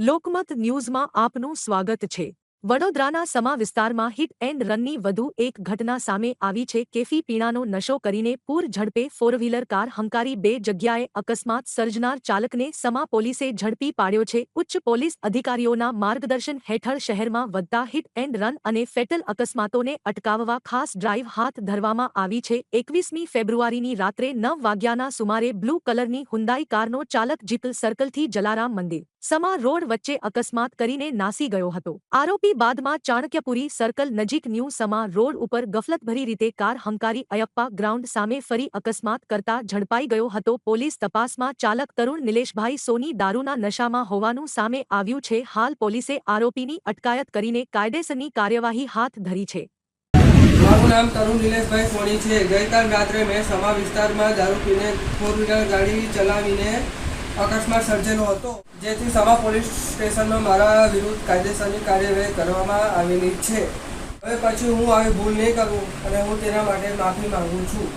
લોકમત ન્યૂઝમાં આપનું સ્વાગત છે। વડોદરાના સમા વિસ્તારમાં હિટ એન્ડ રનની વધુ એક ઘટના સામે આવી છે। કેફી પીણાનો નશો કરીને પૂર ઝડપે ફોરવ્હીલર કાર હંકારી બે જગ્યાએ અકસ્માત સર્જનાર ચાલકને સમા પોલીસે ઝડપી પાડ્યો છે। ઉચ્ચ પોલીસ અધિકારીઓના માર્ગદર્શન હેઠળ શહેરમાં વધતા હિટ એન્ડ રન અને ફેટલ અકસ્માતોને અટકાવવા ખાસ ડ્રાઇવ હાથ ધરવામાં આવી છે। 21મી ફેબ્રુઆરીની રાત્રે 9 વાગ્યાના સુમારે બ્લુ કલરની હુન્ડાઈ કારનો ચાલક જીપલ સર્કલથી જલારામ મંદિર સમા રોડ વચ્ચે અકસ્માત કરીને નાસી ગયો હતો। આરોપી બાદમાં ચાણક્યપુરી સર્કલ નજીક ન્યૂ સમા રોડ ઉપર ગફલતભરી રીતે કાર હંકારી અયપ્પા ગ્રાઉન્ડ સામે ફરી અકસ્માત કરતા ઝડપાઈ ગયો હતો। પોલીસ તપાસમાં ચાલક તરુણ નિલેશભાઈ સોની દારૂના નશામાં હોવાનું સામે આવ્યું છે। હાલ પોલીસે આરોપીની અટકાયત કરીને કાયદેસરની કાર્યવાહી હાથ ધરી છે। મારું નામ તરુણ નિલેશભાઈ સોની છે। ગઈકાલ રાત્રે મેં સમા વિસ્તારમાં દારૂ પીને ફોર વ્હીલર ગાડી ચલાવીને અકસ્માત સર્જેલો હતો, જેથી સમા પોલીસ સ્ટેશનમાં મારા વિરુદ્ધ કાયદેસરની કાર્યવાહી કરવામાં આવેલી છે। હવે પછી હું આવી ભૂલ નહીં કરું અને હું તેના માટે માફી માંગુ છું।